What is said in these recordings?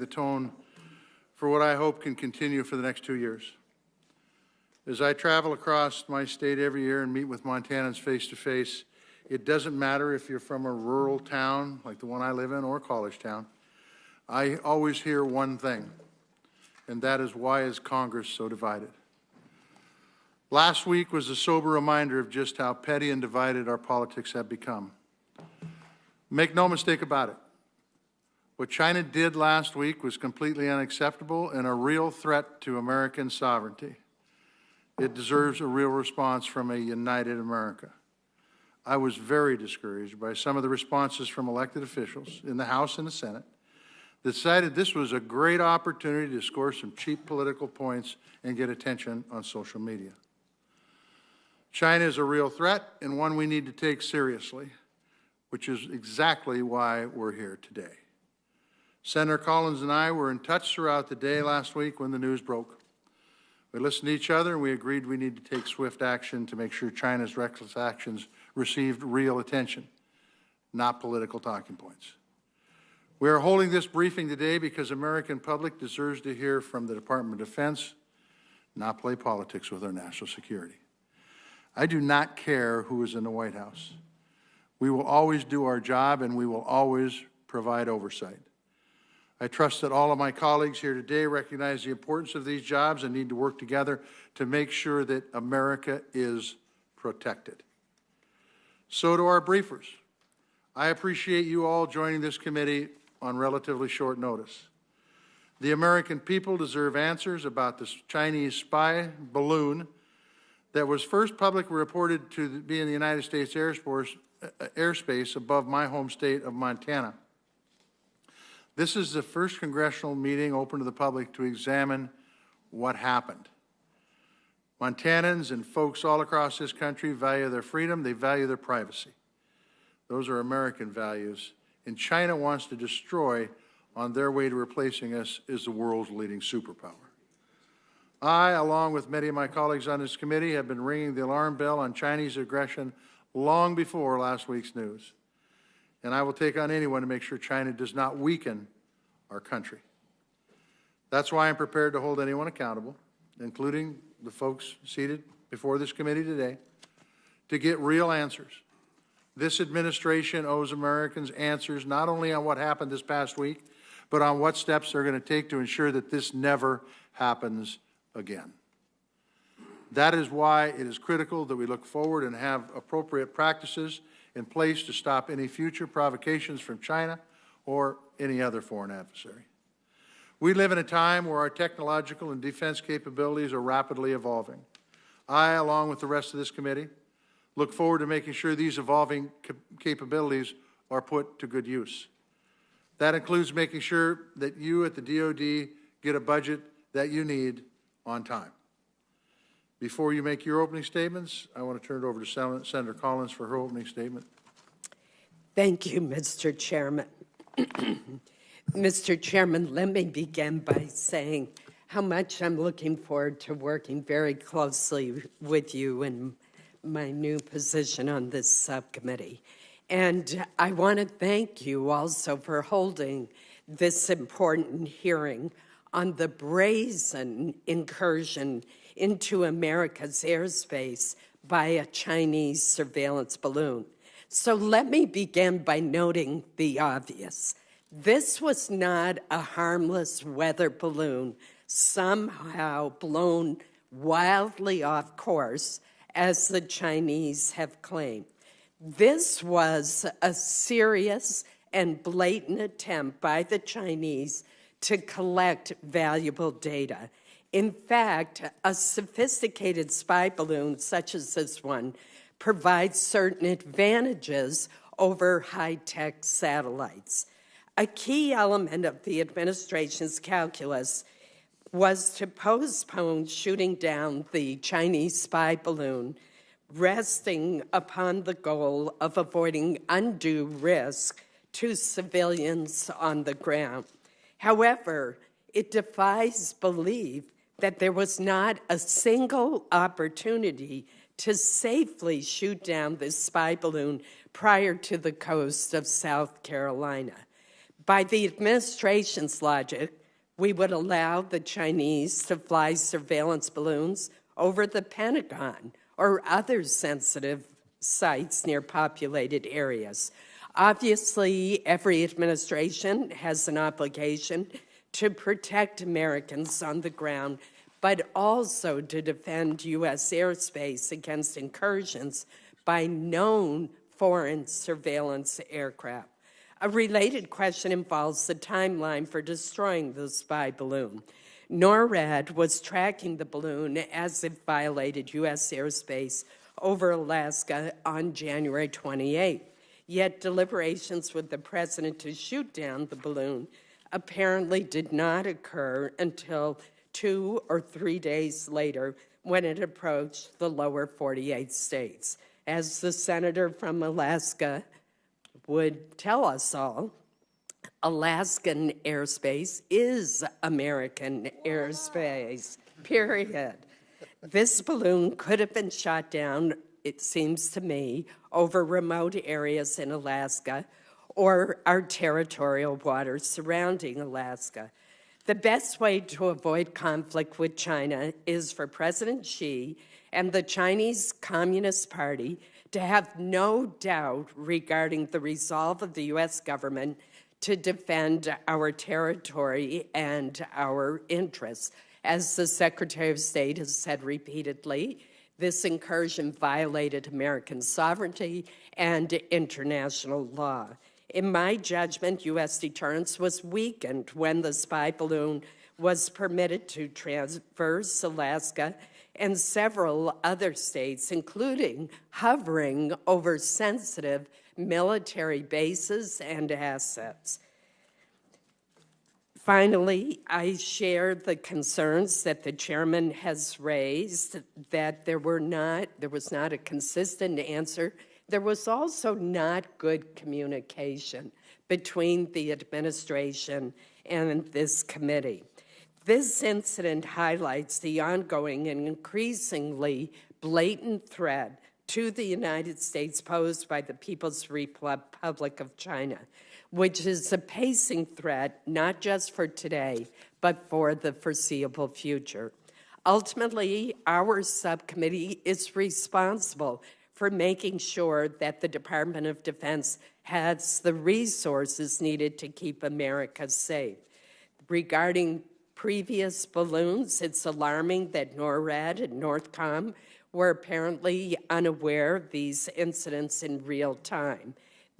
the tone for what I hope can continue for the next 2 years. As I travel across my state every year and meet with Montanans face to face, it doesn't matter if you're from a rural town like the one I live in or a college town. I always hear one thing, and that is, why is Congress so divided? Last week was a sober reminder of just how petty and divided our politics have become. Make no mistake about it. What China did last week was completely unacceptable and a real threat to American sovereignty. It deserves a real response from a united America. I was very discouraged by some of the responses from elected officials in the House and the Senate that decided this was a great opportunity to score some cheap political points and get attention on social media. China is a real threat and one we need to take seriously, which is exactly why we're here today. Senator Collins and I were in touch throughout the day last week when the news broke. We listened to each other and we agreed we need to take swift action to make sure China's reckless actions received real attention, not political talking points. We are holding this briefing today because American public deserves to hear from the Department of Defense, not play politics with our national security. I do not care who is in the White House. We will always do our job and we will always provide oversight. I trust that all of my colleagues here today recognize the importance of these jobs and need to work together to make sure that America is protected. So to our briefers, I appreciate you all joining this committee on relatively short notice. The American people deserve answers about this Chinese spy balloon that was first publicly reported to be in the United States airspace above my home state of Montana. This is the first congressional meeting open to the public to examine what happened. Montanans and folks all across this country value their freedom, they value their privacy. Those are American values, and China wants to destroy on their way to replacing us as the world's leading superpower. I, along with many of my colleagues on this committee, have been ringing the alarm bell on Chinese aggression long before last week's news. And I will take on anyone to make sure China does not weaken our country. That's why I'm prepared to hold anyone accountable, including the folks seated before this committee today, to get real answers. This administration owes Americans answers not only on what happened this past week, but on what steps they're going to take to ensure that this never happens again. That is why it is critical that we look forward and have appropriate practices in place to stop any future provocations from China or any other foreign adversary. We live in a time where our technological and defense capabilities are rapidly evolving. I, along with the rest of this committee, look forward to making sure these evolving capabilities are put to good use. That includes making sure that you at the DoD get a budget that you need on time. Before you make your opening statements, I want to turn it over to Senator Collins for her opening statement. Thank you, Mr. Chairman. Mr. Chairman, let me begin by saying how much I'm looking forward to working very closely with you in my new position on this subcommittee. And I want to thank you also for holding this important hearing on the brazen incursion into America's airspace by a Chinese surveillance balloon. So let me begin by noting the obvious. This was not a harmless weather balloon somehow blown wildly off course, as the Chinese have claimed. This was a serious and blatant attempt by the Chinese to collect valuable data. In fact, a sophisticated spy balloon such as this one provides certain advantages over high-tech satellites. A key element of the administration's calculus was to postpone shooting down the Chinese spy balloon, resting upon the goal of avoiding undue risk to civilians on the ground. However, it defies belief that there was not a single opportunity to safely shoot down this spy balloon prior to the coast of South Carolina. By the administration's logic, we would allow the Chinese to fly surveillance balloons over the Pentagon or other sensitive sites near populated areas. Obviously, every administration has an obligation to protect Americans on the ground, but also to defend U.S. airspace against incursions by known foreign surveillance aircraft. A related question involves the timeline for destroying the spy balloon. NORAD was tracking the balloon as it violated U.S. airspace over Alaska on January 28th. Yet deliberations with the president to shoot down the balloon apparently did not occur until 2 or 3 days later when it approached the lower 48 states. As the senator from Alaska would tell us all, Alaskan airspace is American airspace, period. This balloon could have been shot down, it seems to me, over remote areas in Alaska or our territorial waters surrounding Alaska. The best way to avoid conflict with China is for President Xi and the Chinese Communist Party to have no doubt regarding the resolve of the U.S. government to defend our territory and our interests. As the Secretary of State has said repeatedly, this incursion violated American sovereignty and international law. In my judgment, U.S. deterrence was weakened when the spy balloon was permitted to traverse Alaska and several other states, including hovering over sensitive military bases and assets. Finally, I share the concerns that the chairman has raised, that there was not a consistent answer. There was also not good communication between the administration and this committee. This incident highlights the ongoing and increasingly blatant threat to the United States posed by the People's Republic of China, which is a pacing threat not just for today, but for the foreseeable future. Ultimately, our subcommittee is responsible for making sure that the Department of Defense has the resources needed to keep America safe. Regarding previous balloons, it's alarming that NORAD and NORTHCOM were apparently unaware of these incidents in real time.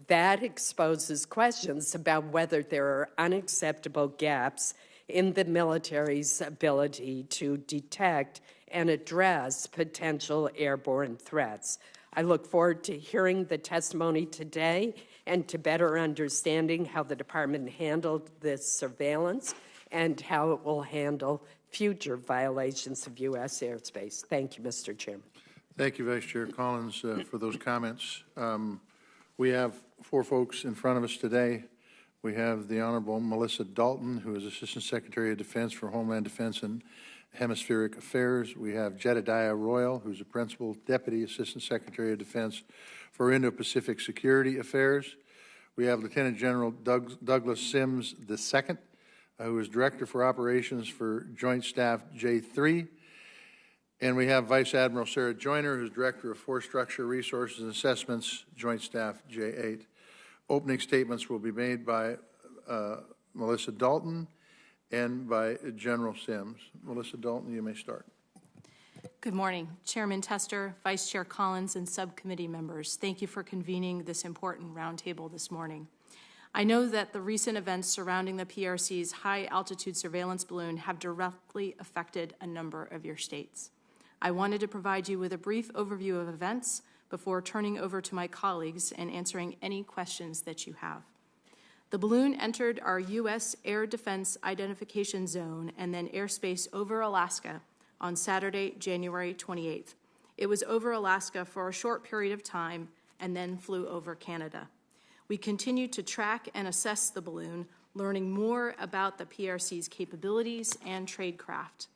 That exposes questions about whether there are unacceptable gaps in the military's ability to detect and address potential airborne threats. I look forward to hearing the testimony today and to better understanding how the department handled this surveillance and how it will handle future violations of U.S. airspace. Thank you, Mr. Chairman. Thank you, Vice Chair Collins, for those comments. We have 4 folks in front of us today. We have the Honorable Melissa Dalton, who is Assistant Secretary of Defense for Homeland Defense and Hemispheric Affairs. We have Jedediah Royal, who's a Principal Deputy Assistant Secretary of Defense for Indo-Pacific Security Affairs. We have Lieutenant General Douglas Sims II, who is Director for Operations for Joint Staff J3. And we have Vice Admiral Sarah Joyner, who's Director of Force Structure, Resources, and Assessments, Joint Staff J8. Opening statements will be made by Melissa Dalton and by General Sims. Melissa Dalton, you may start. Good morning, Chairman Tester, Vice Chair Collins, and subcommittee members. Thank you for convening this important roundtable this morning. I know that the recent events surrounding the PRC's high-altitude surveillance balloon have directly affected a number of your states. I wanted to provide you with a brief overview of events before turning over to my colleagues and answering any questions that you have. The balloon entered our U.S. Air Defense Identification Zone and then airspace over Alaska on Saturday, January 28th. It was over Alaska for a short period of time and then flew over Canada. We continue to track and assess the balloon, learning more about the PRC's capabilities and tradecraft.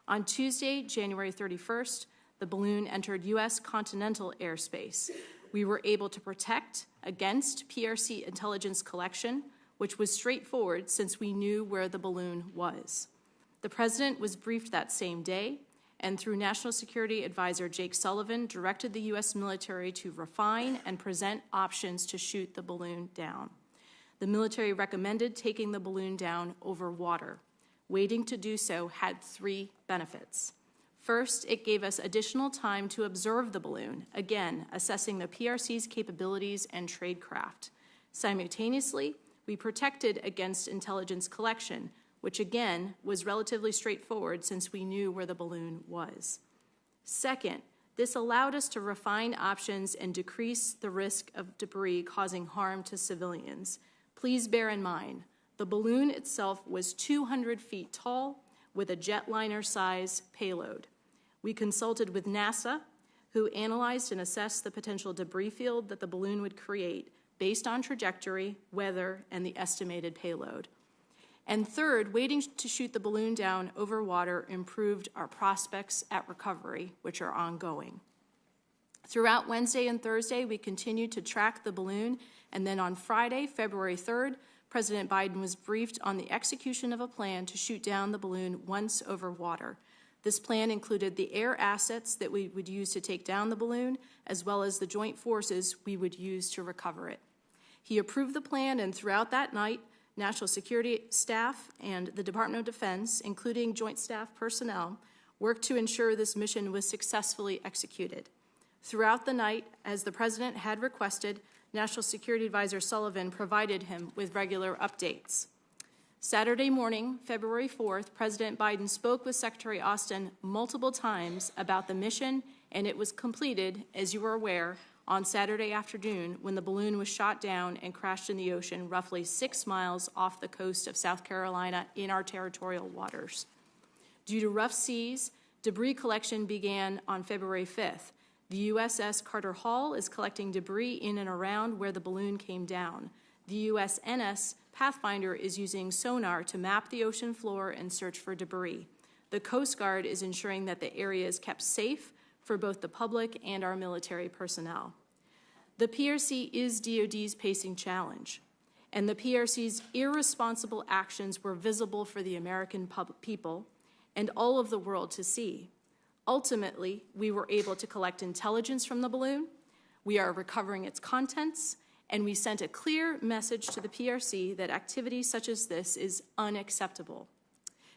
On Tuesday, January 31st, the balloon entered U.S. continental airspace. We were able to protect against PRC intelligence collection which was straightforward since we knew where the balloon was. The President was briefed that same day, and through National Security Advisor Jake Sullivan, directed the U.S. military to refine and present options to shoot the balloon down. The military recommended taking the balloon down over water. Waiting to do so had 3 benefits. First, it gave us additional time to observe the balloon, again, assessing the PRC's capabilities and tradecraft. Simultaneously, we protected against intelligence collection, which again was relatively straightforward since we knew where the balloon was. Second, this allowed us to refine options and decrease the risk of debris causing harm to civilians. Please bear in mind, the balloon itself was 200 feet tall with a jetliner-size payload. We consulted with NASA, who analyzed and assessed the potential debris field that the balloon would create based on trajectory, weather, and the estimated payload. And third, waiting to shoot the balloon down over water improved our prospects at recovery, which are ongoing. Throughout Wednesday and Thursday, we continued to track the balloon, and then on Friday, February 3rd, President Biden was briefed on the execution of a plan to shoot down the balloon once over water. This plan included the air assets that we would use to take down the balloon, as well as the joint forces we would use to recover it. He approved the plan, and throughout that night, National Security staff and the Department of Defense, including Joint Staff personnel, worked to ensure this mission was successfully executed. Throughout the night, as the President had requested, National Security Advisor Sullivan provided him with regular updates. Saturday morning, February 4th, President Biden spoke with Secretary Austin multiple times about the mission, and it was completed, as you are aware, on Saturday afternoon when the balloon was shot down and crashed in the ocean roughly 6 miles off the coast of South Carolina in our territorial waters. Due to rough seas, debris collection began on February 5th. The USS Carter Hall is collecting debris in and around where the balloon came down. The USNS Pathfinder is using sonar to map the ocean floor and search for debris. The Coast Guard is ensuring that the area is kept safe for both the public and our military personnel. The PRC is DoD's pacing challenge, and the PRC's irresponsible actions were visible for the American people and all of the world to see. Ultimately, we were able to collect intelligence from the balloon, we are recovering its contents, and we sent a clear message to the PRC that activity such as this is unacceptable.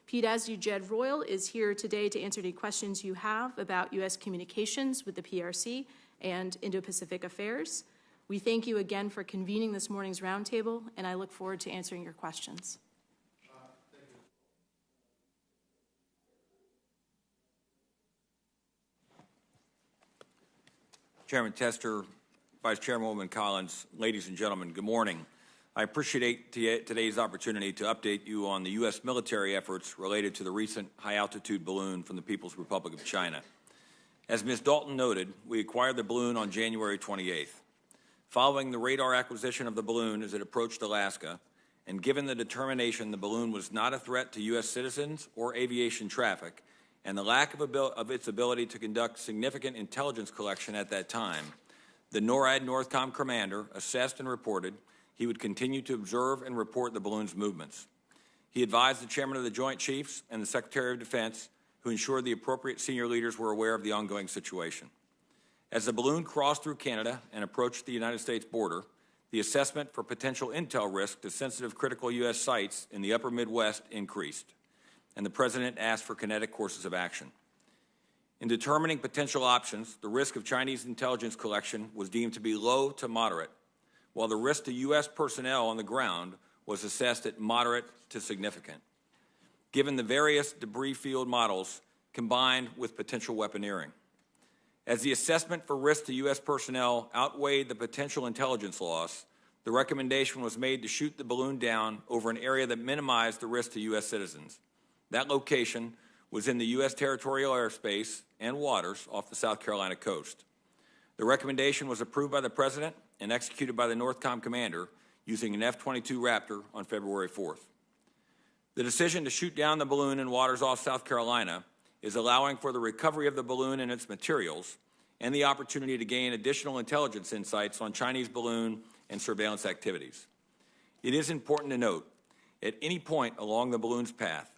Pete Asdew Jed Royal is here today to answer any questions you have about U.S. communications with the PRC and Indo-Pacific affairs. We thank you again for convening this morning's roundtable, and I look forward to answering your questions. Chairman Tester, Vice Chairwoman Collins, ladies and gentlemen, good morning. I appreciate today's opportunity to update you on the U.S. military efforts related to the recent high-altitude balloon from the People's Republic of China. As Ms. Dalton noted, we acquired the balloon on January 28th. Following the radar acquisition of the balloon as it approached Alaska, and given the determination the balloon was not a threat to U.S. citizens or aviation traffic, and the lack of its ability to conduct significant intelligence collection at that time, the NORAD Northcom commander assessed and reported he would continue to observe and report the balloon's movements. He advised the Chairman of the Joint Chiefs and the Secretary of Defense, who ensured the appropriate senior leaders were aware of the ongoing situation. As the balloon crossed through Canada and approached the United States border, the assessment for potential intel risk to sensitive critical U.S. sites in the upper Midwest increased, and the President asked for kinetic courses of action. In determining potential options, the risk of Chinese intelligence collection was deemed to be low to moderate, while the risk to U.S. personnel on the ground was assessed at moderate to significant, given the various debris field models combined with potential weaponeering. As the assessment for risk to U.S. personnel outweighed the potential intelligence loss, the recommendation was made to shoot the balloon down over an area that minimized the risk to U.S. citizens. That location was in the U.S. territorial airspace and waters off the South Carolina coast. The recommendation was approved by the President and executed by the Northcom commander using an F-22 Raptor on February 4th. The decision to shoot down the balloon in waters off South Carolina is allowing for the recovery of the balloon and its materials and the opportunity to gain additional intelligence insights on Chinese balloon and surveillance activities. It is important to note, at any point along the balloon's path,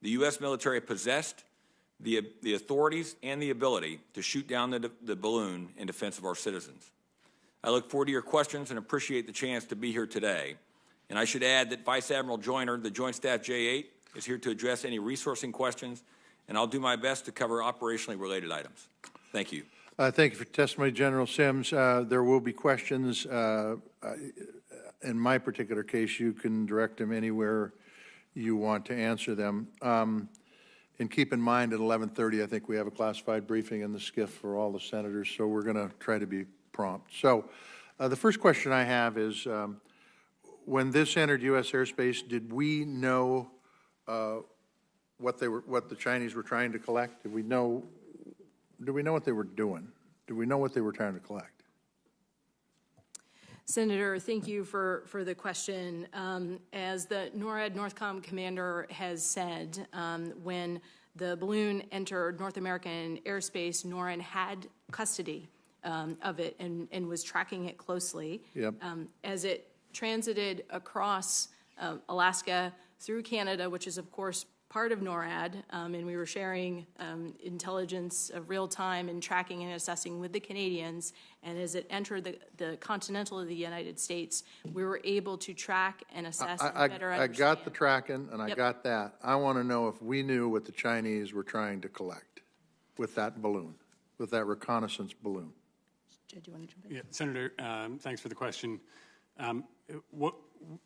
the U.S. military possessed the authorities and the ability to shoot down the balloon in defense of our citizens. I look forward to your questions and appreciate the chance to be here today. And I should add that Vice Admiral Joyner, the Joint Staff J8, is here to address any resourcing questions, and I'll do my best to cover operationally related items. Thank you. Thank you for testimony, General Sims. There will be questions. In my particular case, you can direct them anywhere you want to answer them. And keep in mind, at 11:30, I think we have a classified briefing in the SCIF for all the senators, so we're going to try to be prompt. So the first question I have is, when this entered U.S. airspace, did we know what the Chinese were trying to collect? Do we know what they were doing? Do we know what they were trying to collect? Senator, thank you for the question. As the NORAD Northcom commander has said, when the balloon entered North American airspace, NORAD had custody of it and was tracking it closely. Yep. As it transited across Alaska through Canada, which is, of course, part of NORAD, and we were sharing intelligence of real time and tracking and assessing with the Canadians. And as it entered the continental of the United States, we were able to track and assess and better understand. I got the tracking, and I Yep. got that. I want to know if we knew what the Chinese were trying to collect with that balloon, with that reconnaissance balloon. Jed, do you want to jump in? Yeah, Senator, thanks for the question.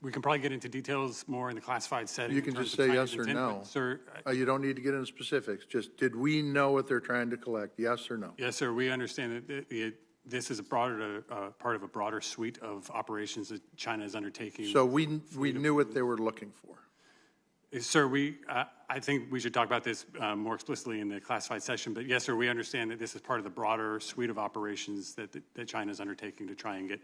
We can probably get into details more in the classified setting. You can just say yes or no. Sir, You don't need to get into specifics. Just, did we know what they're trying to collect? Yes or no? yes, sir. We understand that this is a broader part of a broader suite of operations that China is undertaking. So we knew what they were looking for. Sir, I think we should talk about this more explicitly in the classified session. But yes, sir, we understand that this is part of the broader suite of operations that China is undertaking to try and get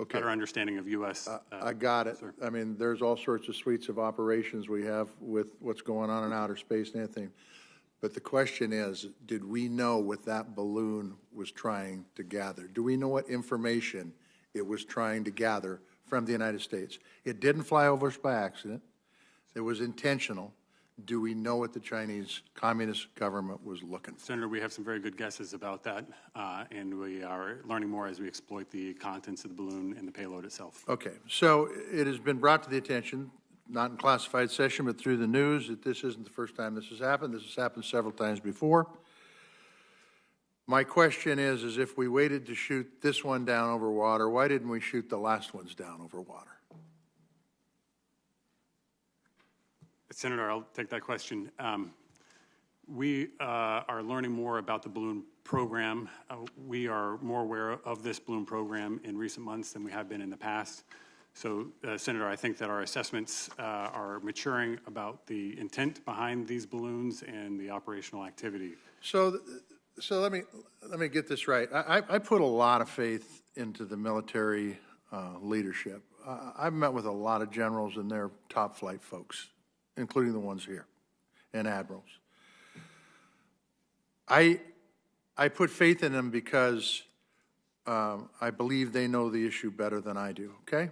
better understanding of U.S. I got it. Sir. I mean, there's all sorts of suites of operations we have with what's going on in outer space and everything. But the question is, did we know what that balloon was trying to gather? Do we know what information it was trying to gather from the United States? It didn't fly over us by accident. It was intentional. Do we know what the Chinese Communist government was looking for? Senator, we have some very good guesses about that, and we are learning more as we exploit the contents of the balloon and the payload itself. Okay, so it has been brought to the attention, not in classified session, but through the news, that this isn't the first time this has happened. This has happened several times before. My question is if we waited to shoot this one down over water, why didn't we shoot the last ones down over water? Senator, I'll take that question. We are learning more about the balloon program. We are more aware of this balloon program in recent months than we have been in the past. So, Senator, I think that our assessments are maturing about the intent behind these balloons and the operational activity. So let me get this right. I put a lot of faith into the military leadership. I've met with a lot of generals and they're top flight folks, including the ones here, and admirals. I put faith in them because I believe they know the issue better than I do, okay?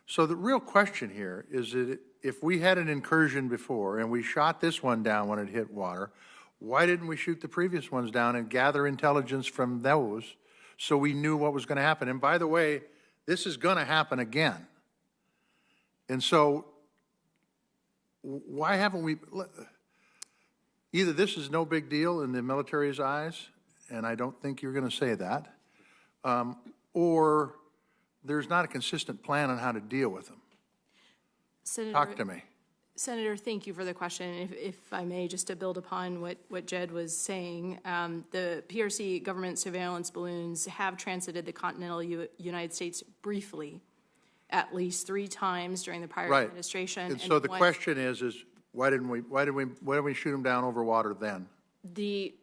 So the real question here is that if we had an incursion before and we shot this one down when it hit water, why didn't we shoot the previous ones down and gather intelligence from those so we knew what was going to happen? And by the way, this is going to happen again. And so why haven't we, either this is no big deal in the military's eyes, and I don't think you're going to say that, or there's not a consistent plan on how to deal with them. Senator, Talk to me. Senator, thank you for the question. If I may, just to build upon what Jed was saying, the PRC government surveillance balloons have transited the continental United States briefly, at least 3 times during the prior administration. And so the question is why didn't we shoot them down over water then? The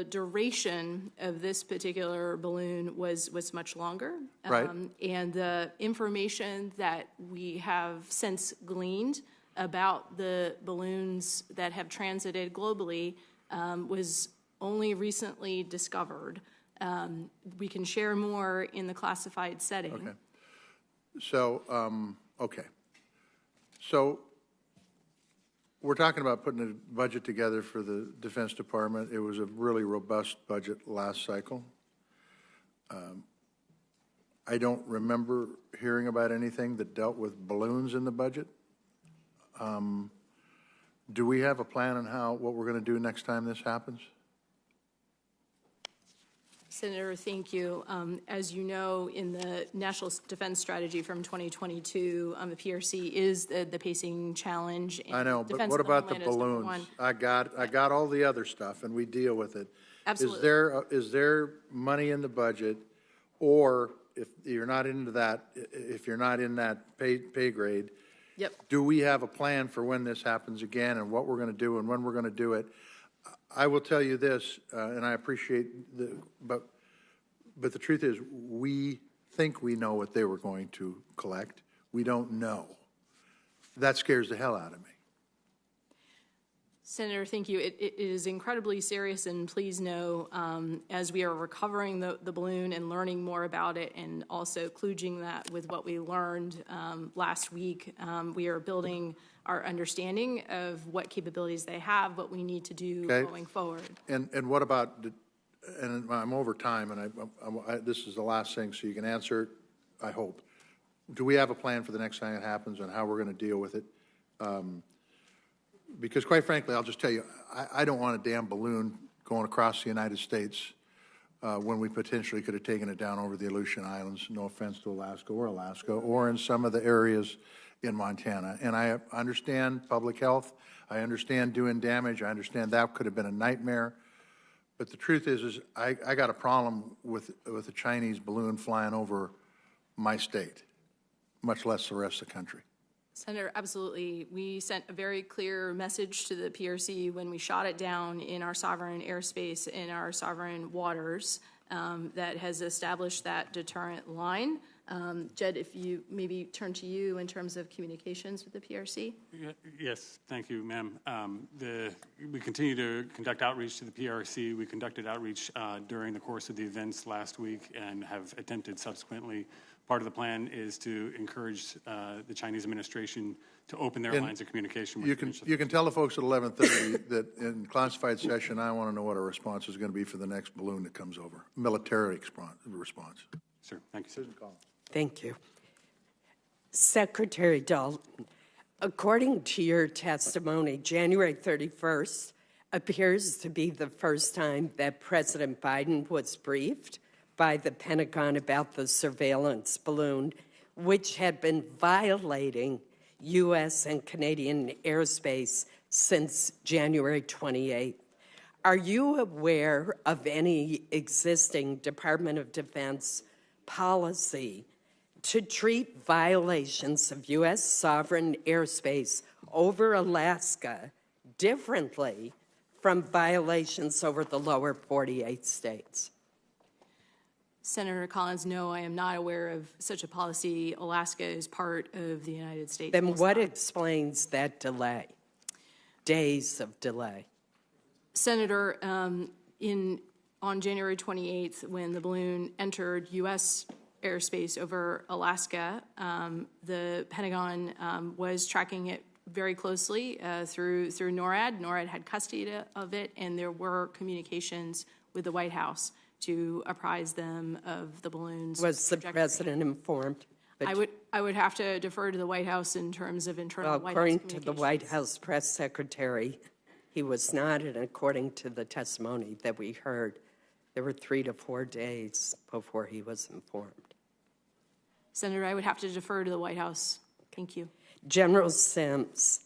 duration of this particular balloon was much longer. Right. And the information that we have since gleaned about the balloons that have transited globally was only recently discovered. We can share more in the classified setting. Okay. So, okay. So we're talking about putting a budget together for the Defense Department. It was a really robust budget last cycle. I don't remember hearing about anything that dealt with balloons in the budget. Do we have a plan on what we're going to do next time this happens? Senator, thank you. As you know, in the National Defense Strategy from 2022, the PRC is the pacing challenge. I know, but what about the balloons? I got all the other stuff, and we deal with it. Absolutely. Is there money in the budget, or if you're not into that, if you're not in that pay grade, Yep. do we have a plan for when this happens again and what we're going to do and when we're going to do it? I will tell you this, and I appreciate but the truth is, we think we know what they were going to collect. We don't know. That scares the hell out of me. Senator, thank you. It is incredibly serious, and please know, as we are recovering the balloon and learning more about it, and also kludging that with what we learned last week, we are building our understanding of what capabilities they have, what we need to do going forward. And what about, and I'm over time, and this is the last thing, so you can answer it, I hope. Do we have a plan for the next time it happens and how we're going to deal with it? Because quite frankly, I'll just tell you, I don't want a damn balloon going across the United States when we potentially could have taken it down over the Aleutian Islands, no offense to Alaska, or in some of the areas in Montana. And I understand public health. I understand doing damage. I understand that could have been a nightmare. But the truth is I got a problem with a Chinese balloon flying over my state, much less the rest of the country. Senator, absolutely. We sent a very clear message to the PRC when we shot it down in our sovereign airspace, in our sovereign waters, that has established that deterrent line. Jed, if you maybe turn to you in terms of communications with the PRC. Yes, thank you, ma'am. We continue to conduct outreach to the PRC. We conducted outreach during the course of the events last week and have attempted subsequently. Part of the plan is to encourage the Chinese administration to open their lines of communication. With you can tell the folks at 11:30 that in classified session, I want to know what our response is going to be for the next balloon that comes over, military response. Sir, thank you. Susan Collins. Thank you. Secretary Dalton, according to your testimony, January 31st appears to be the first time that President Biden was briefed by the Pentagon about the surveillance balloon, which had been violating U.S. and Canadian airspace since January 28th. Are you aware of any existing Department of Defense policy to treat violations of U.S. sovereign airspace over Alaska differently from violations over the lower 48 states? Senator Collins, no, I am not aware of such a policy. Alaska is part of the United States. Then what explains that delay, days of delay? Senator, on January 28th, when the balloon entered U.S. airspace over Alaska, the Pentagon was tracking it very closely through NORAD. NORAD had custody of it, and there were communications with the White House to apprise them of the balloon's Was the trajectory. president informed? I would have to defer to the White House in terms of internal White House According communications. to the White House press secretary, he was not, and according to the testimony that we heard, there were 3 to 4 days before he was informed. Senator, I would have to defer to the White House. Thank you. General Sims,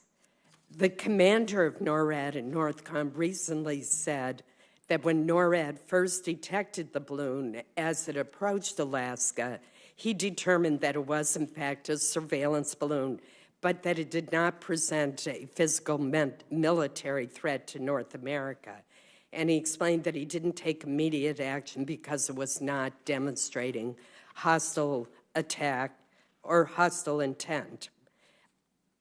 the commander of NORAD and NORTHCOM recently said that when NORAD first detected the balloon as it approached Alaska, he determined that it was, in fact, a surveillance balloon, but that it did not present a physical military threat to North America. And he explained that he didn't take immediate action because it was not demonstrating hostile attack or hostile intent.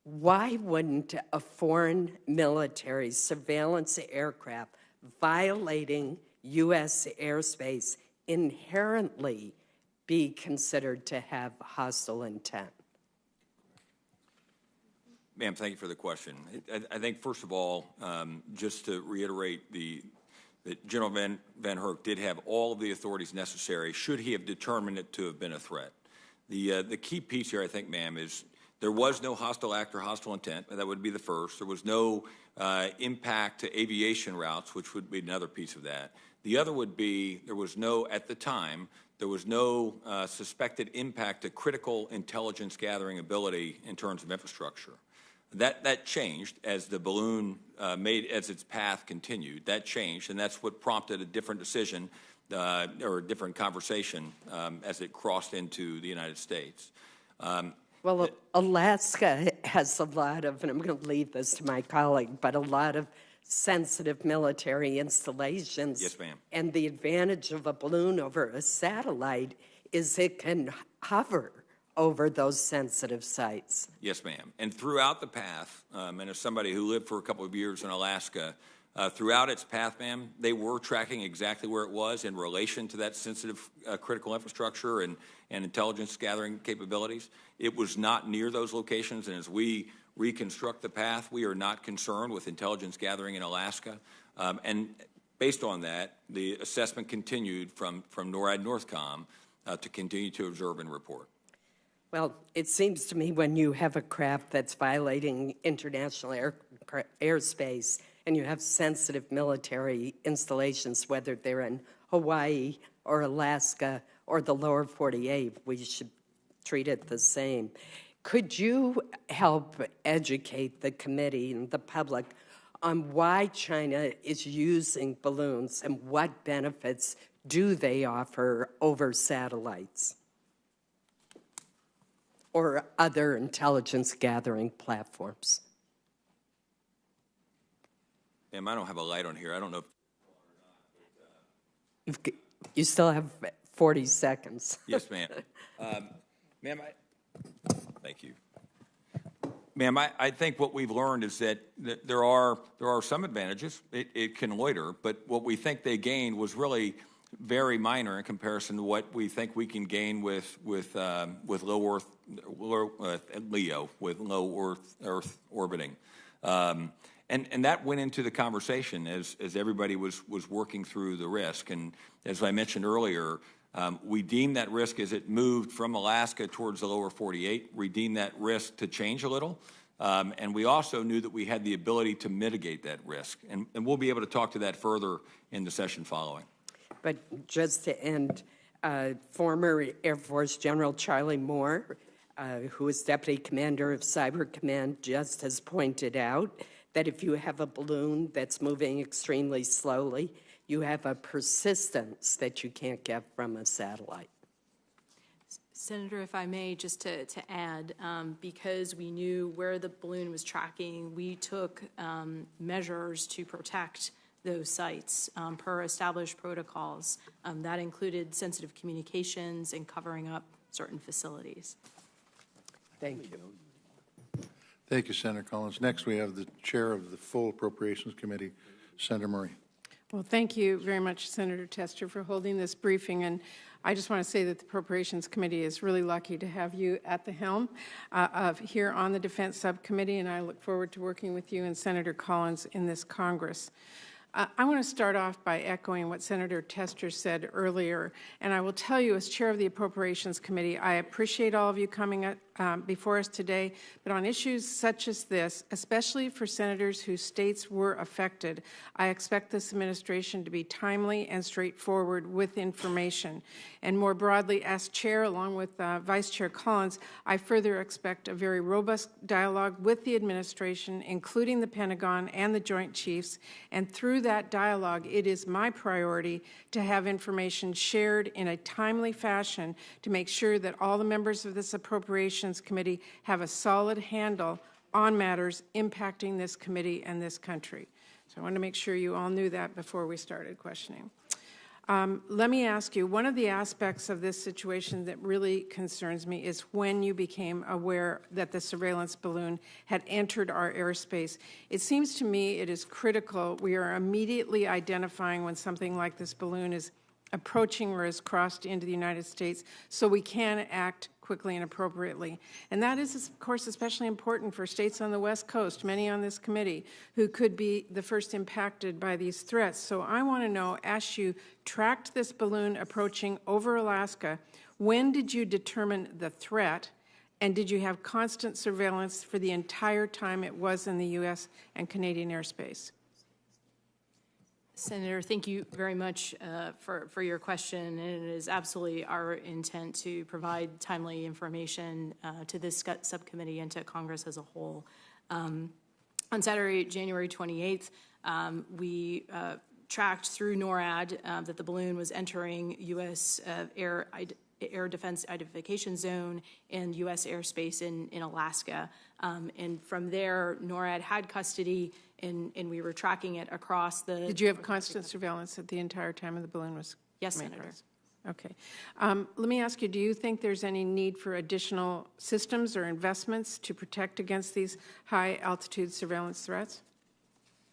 Why wouldn't a foreign military surveillance aircraft violating U.S. airspace inherently be considered to have hostile intent? Ma'am, thank you for the question. I think, first of all, just to reiterate that General Van Herk did have all of the authorities necessary should he have determined it to have been a threat. The key piece here, I think, ma'am, is there was no hostile act or hostile intent. That would be the first. There was no impact to aviation routes, which would be another piece of that. The other would be there was no, at the time, there was no suspected impact to critical intelligence gathering ability in terms of infrastructure. That changed as the balloon as its path continued. That changed, and that's what prompted a different decision or a different conversation as it crossed into the United States. Well, Alaska has a lot of, and I'm going to leave this to my colleague, but a lot of sensitive military installations. Yes, ma'am. And the advantage of a balloon over a satellite is it can hover over those sensitive sites. Yes, ma'am. And throughout the path, and as somebody who lived for a couple of years in Alaska, throughout its path, ma'am, they were tracking exactly where it was in relation to that sensitive critical infrastructure and intelligence gathering capabilities. It was not near those locations, and as we reconstruct the path, we are not concerned with intelligence gathering in Alaska. And based on that, the assessment continued from NORAD Northcom to continue to observe and report. Well, it seems to me when you have a craft that's violating international airspace and you have sensitive military installations, whether they're in Hawaii or Alaska or the lower 48, we should treat it the same. Could you help educate the committee and the public on why China is using balloons and what benefits do they offer over satellites or other intelligence gathering platforms? Ma'am, I don't have a light on here. I don't know if You still have 40 seconds. Yes, ma'am. Ma'am, thank you. Ma'am, I think what we've learned is that there are some advantages. It can loiter, but what we think they gained was really very minor in comparison to what we think we can gain with low Earth, LEO, with low Earth orbiting. And that went into the conversation as everybody was working through the risk. And as I mentioned earlier, we deemed that risk as it moved from Alaska towards the lower 48. We deemed that risk to change a little. And we also knew that we had the ability to mitigate that risk. And we'll be able to talk to that further in the session following. But just to end, former Air Force General Charlie Moore, who is Deputy Commander of Cyber Command, just has pointed out that if you have a balloon that's moving extremely slowly, you have a persistence that you can't get from a satellite. Senator, if I may, just to add, because we knew where the balloon was tracking, we took measures to protect those sites per established protocols. That included sensitive communications and covering up certain facilities. Thank you. Thank you, Senator Collins. Next, we have the Chair of the Full Appropriations Committee, Senator Murray. Well, thank you very much, Senator Tester, for holding this briefing. And I just want to say that the Appropriations Committee is really lucky to have you at the helm here on the Defense Subcommittee, and I look forward to working with you and Senator Collins in this Congress. I want to start off by echoing what Senator Tester said earlier, and I will tell you, as Chair of the Appropriations Committee, I appreciate all of you coming before us today, but on issues such as this, especially for senators whose states were affected, I expect this administration to be timely and straightforward with information. And more broadly, as Chair, along with Vice Chair Collins, I further expect a very robust dialogue with the administration, including the Pentagon and the Joint Chiefs, and through that dialogue, it is my priority to have information shared in a timely fashion to make sure that all the members of this Appropriations Committee have a solid handle on matters impacting this committee and this country. So I want to make sure you all knew that before we started questioning. Let me ask you, one of the aspects of this situation that really concerns me is when you became aware that the surveillance balloon had entered our airspace. It seems to me it is critical we are immediately identifying when something like this balloon is approaching or has crossed into the United States, so we can act quickly and appropriately. And that is, of course, especially important for states on the West Coast, many on this committee, who could be the first impacted by these threats. So I want to know, as you tracked this balloon approaching over Alaska, when did you determine the threat, and did you have constant surveillance for the entire time it was in the U.S. and Canadian airspace? Senator, thank you very much for your question. And it is absolutely our intent to provide timely information to this subcommittee and to Congress as a whole. On Saturday, January 28th, we tracked through NORAD that the balloon was entering U.S. Air Defense Identification Zone and U.S. airspace in Alaska. And from there, NORAD had custody, and we were tracking it across the... Did you have constant surveillance at the entire time of the balloon was Yes, coming Senator. across? Okay. Let me ask you, do you think there's any need for additional systems or investments to protect against these high-altitude surveillance threats?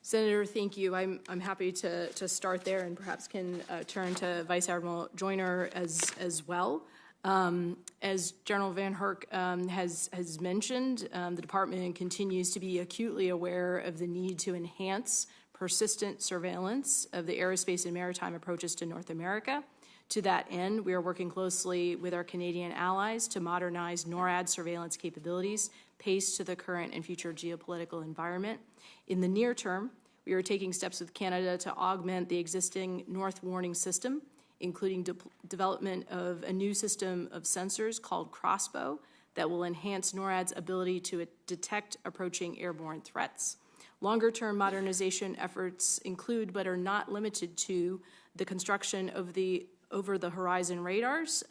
Senator, thank you. I'm happy to start there and perhaps can turn to Vice Admiral Joyner as well. As General Van Herk has mentioned, the Department continues to be acutely aware of the need to enhance persistent surveillance of the aerospace and maritime approaches to North America. To that end, we are working closely with our Canadian allies to modernize NORAD surveillance capabilities paced to the current and future geopolitical environment. In the near term, we are taking steps with Canada to augment the existing North Warning System, including development of a new system of sensors called Crossbow that will enhance NORAD's ability to detect approaching airborne threats. Longer-term modernization efforts include, but are not limited to, the construction of the over-the-horizon radars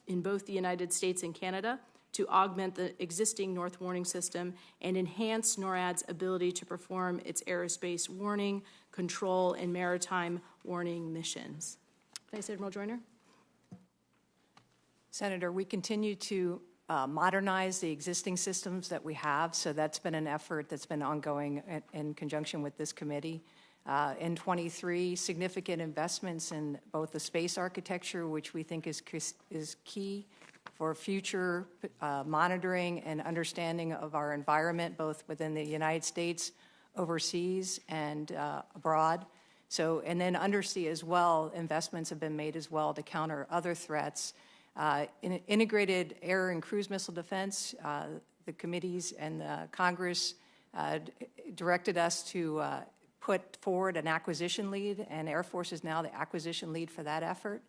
in both the United States and Canada to augment the existing North Warning System and enhance NORAD's ability to perform its aerospace warning, control, and maritime warning missions. Vice Admiral Joyner? Senator, we continue to modernize the existing systems that we have, so that's been an effort that's been ongoing in conjunction with this committee. In 23, significant investments in both the space architecture, which we think is key for future monitoring and understanding of our environment, both within the United States, overseas, and abroad. So, and then undersea as well, investments have been made as well to counter other threats. In integrated air and cruise missile defense, the committees and the Congress directed us to put forward an acquisition lead, and Air Force is now the acquisition lead for that effort.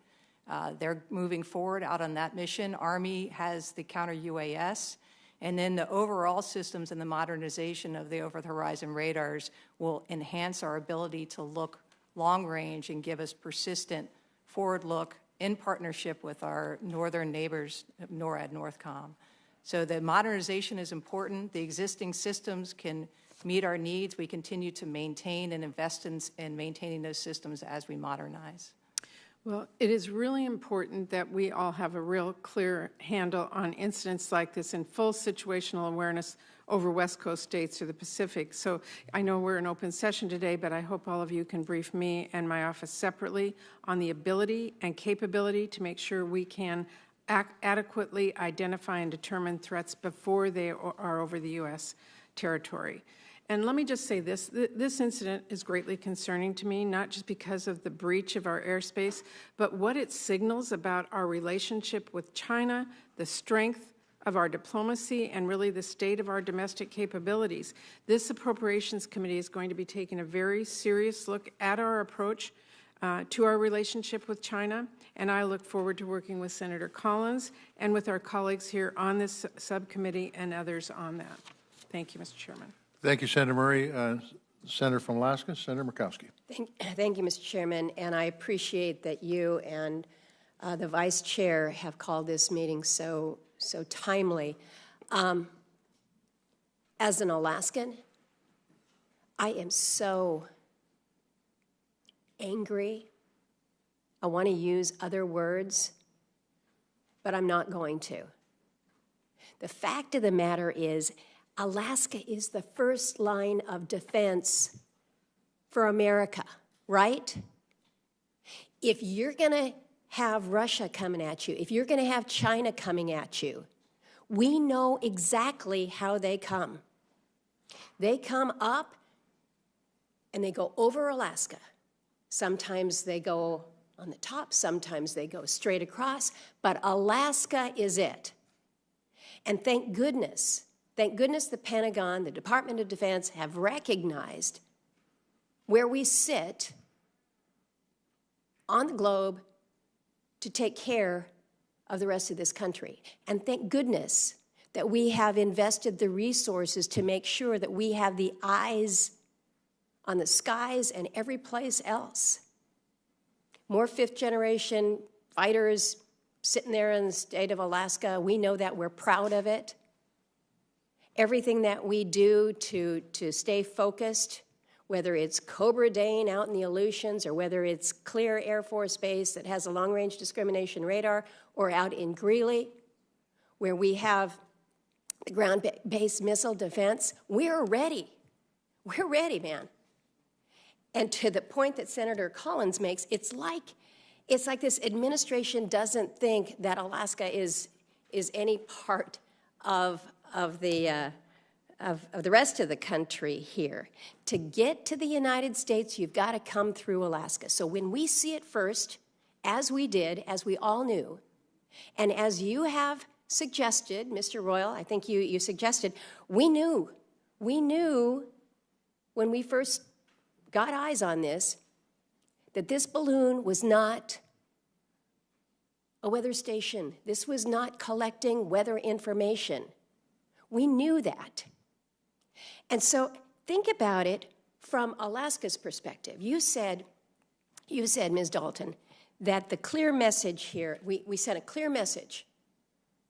They're moving forward out on that mission. Army has the counter-UAS, and then the overall systems and the modernization of the over-the-horizon radars will enhance our ability to look long range and give us persistent forward look in partnership with our northern neighbors, NORAD, NORTHCOM. So the modernization is important. The existing systems can meet our needs. We continue to maintain and invest in maintaining those systems as we modernize. Well, it is really important that we all have a real clear handle on incidents like this and full situational awareness over West Coast states or the Pacific. So I know we're in open session today, but I hope all of you can brief me and my office separately on the ability and capability to make sure we can adequately identify and determine threats before they are over the U.S. territory. And let me just say this, this incident is greatly concerning to me, not just because of the breach of our airspace, but what it signals about our relationship with China, the strength of our diplomacy, and really the state of our domestic capabilities. This Appropriations Committee is going to be taking a very serious look at our approach to our relationship with China, and I look forward to working with Senator Collins and with our colleagues here on this subcommittee and others on that. Thank you, Mr. Chairman. Thank you, Senator Murray. Senator from Alaska, Senator Murkowski. Thank you, Mr. Chairman, and I appreciate that you and the Vice Chair have called this meeting so timely. As an Alaskan, I am so angry. I want to use other words, but I'm not going to. The fact of the matter is, Alaska is the first line of defense for America, right? If you're going to have Russia coming at you, if you're going to have China coming at you, we know exactly how they come. They come up and they go over Alaska. Sometimes they go on the top, sometimes they go straight across, but Alaska is it. And thank goodness the Pentagon, the Department of Defense have recognized where we sit on the globe to take care of the rest of this country. And thank goodness that we have invested the resources to make sure that we have the eyes on the skies and every place else. More fifth-generation fighters sitting there in the state of Alaska. We know that. We're proud of it. Everything that we do to stay focused, whether it's Cobra Dane out in the Aleutians or whether it's Clear Air Force Base that has a long-range discrimination radar, or out in Greeley, where we have the ground-based missile defense, we're ready. We're ready, man. And to the point that Senator Collins makes, it's like this administration doesn't think that Alaska is any part of the rest of the country here. To get to the United States, you've got to come through Alaska. So when we see it first, as we did, as we all knew, and as you have suggested, Mr. Royal, I think you suggested, we knew when we first got eyes on this that this balloon was not a weather station. This was not collecting weather information. We knew that. And so think about it from Alaska's perspective. You said, Ms. Dalton, that the clear message here, we sent a clear message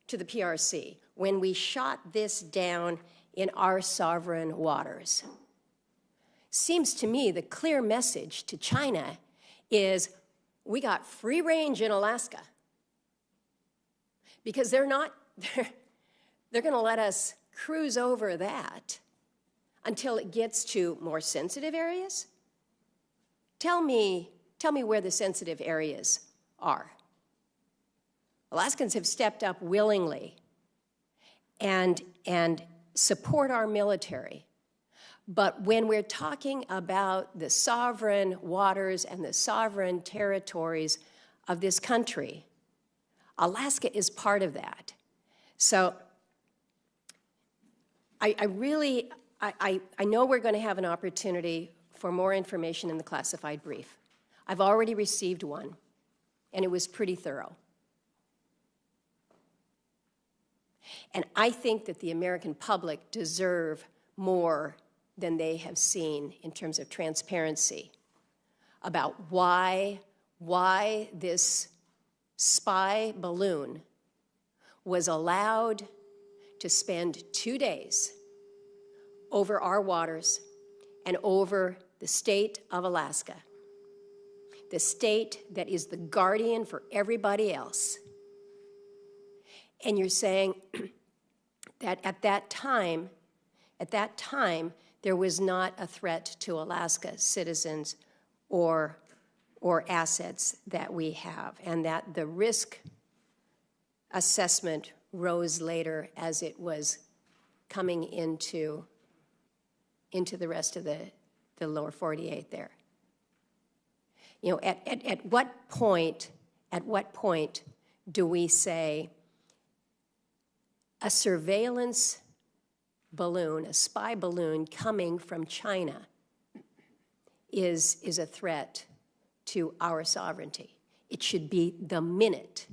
to the PRC when we shot this down in our sovereign waters. Seems to me the clear message to China is we got free range in Alaska, because they're going to let us cruise over that until it gets to more sensitive areas. Tell me where the sensitive areas are. Alaskans have stepped up willingly and support our military. But when we're talking about the sovereign waters and the sovereign territories of this country, Alaska is part of that. So I know we're going to have an opportunity for more information in the classified brief. I've already received one, and it was pretty thorough. And I think that the American public deserve more than they have seen in terms of transparency about why this spy balloon was allowed to spend 2 days over our waters and over the state of Alaska, the state that is the guardian for everybody else. And you're saying that at that time, there was not a threat to Alaska citizens or assets that we have, and that the risk assessment rose later as it was coming into the rest of the lower 48 there. You know, at what point do we say a surveillance balloon, a spy balloon coming from China is a threat to our sovereignty? It should be the minute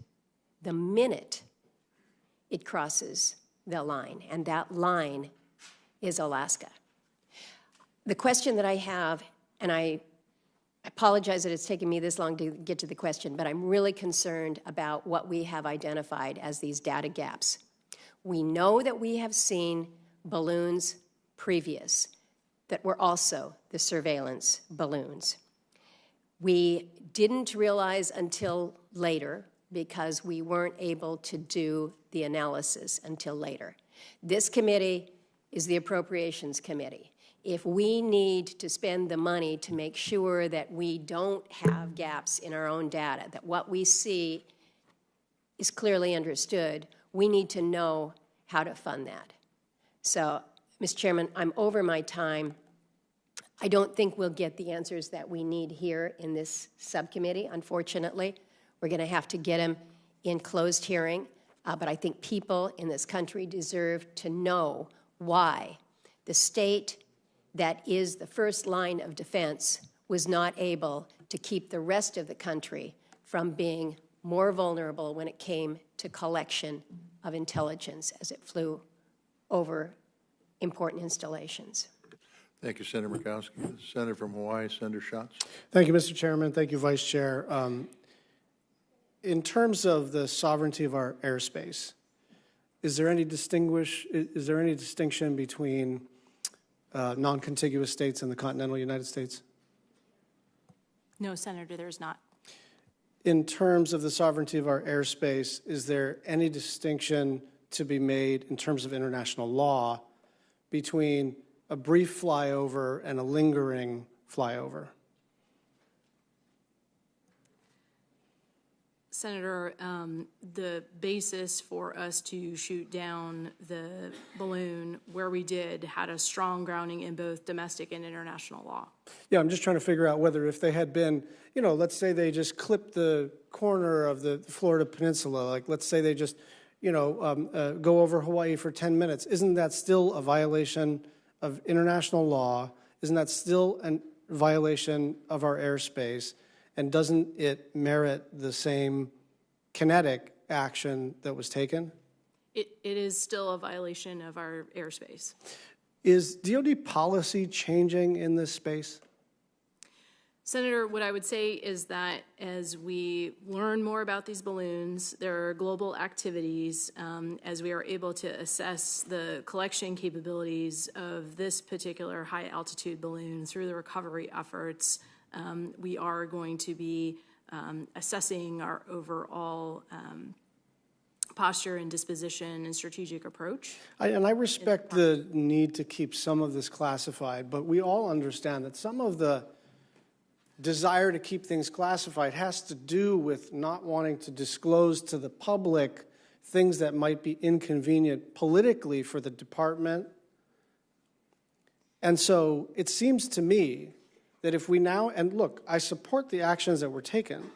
it crosses the line, and that line is Alaska. The question that I have, and I apologize that it's taken me this long to get to the question, but I'm really concerned about what we have identified as these data gaps. We know that we have seen balloons previous that were also the surveillance balloons. We didn't realize until later, because we weren't able to do the analysis until later. This committee is the Appropriations Committee. If we need to spend the money to make sure that we don't have gaps in our own data, that what we see is clearly understood, we need to know how to fund that. So, Mr. Chairman, I'm over my time. I don't think we'll get the answers that we need here in this subcommittee, unfortunately. We're going to have to get them in closed hearing, but I think people in this country deserve to know why the state that is the first line of defense was not able to keep the rest of the country from being more vulnerable when it came to collection of intelligence as it flew over important installations. Thank you, Senator Murkowski. Senator from Hawaii, Senator Schatz. Thank you, Mr. Chairman. Thank you, Vice Chair. In terms of the sovereignty of our airspace, is there any distinction between non-contiguous states and the continental United States? No, Senator, there's not. In terms of the sovereignty of our airspace, is there any distinction to be made in terms of international law between a brief flyover and a lingering flyover? Senator, the basis for us to shoot down the balloon where we did had a strong grounding in both domestic and international law. Yeah, I'm just trying to figure out whether if they had been, you know, let's say they just clipped the corner of the Florida Peninsula, like let's say they just, you know, go over Hawaii for 10 minutes. Isn't that still a violation of international law? Isn't that still a violation of our airspace? And doesn't it merit the same kinetic action that was taken? It is still a violation of our airspace. Is DoD policy changing in this space? Senator, what I would say is that as we learn more about these balloons, there are global activities, as we are able to assess the collection capabilities of this particular high-altitude balloon through the recovery efforts, we are going to be assessing our overall posture and disposition and strategic approach. I respect the need to keep some of this classified, but we all understand that some of the desire to keep things classified has to do with not wanting to disclose to the public things that might be inconvenient politically for the department. And so it seems to me that if we now, and look, I support the actions that were taken,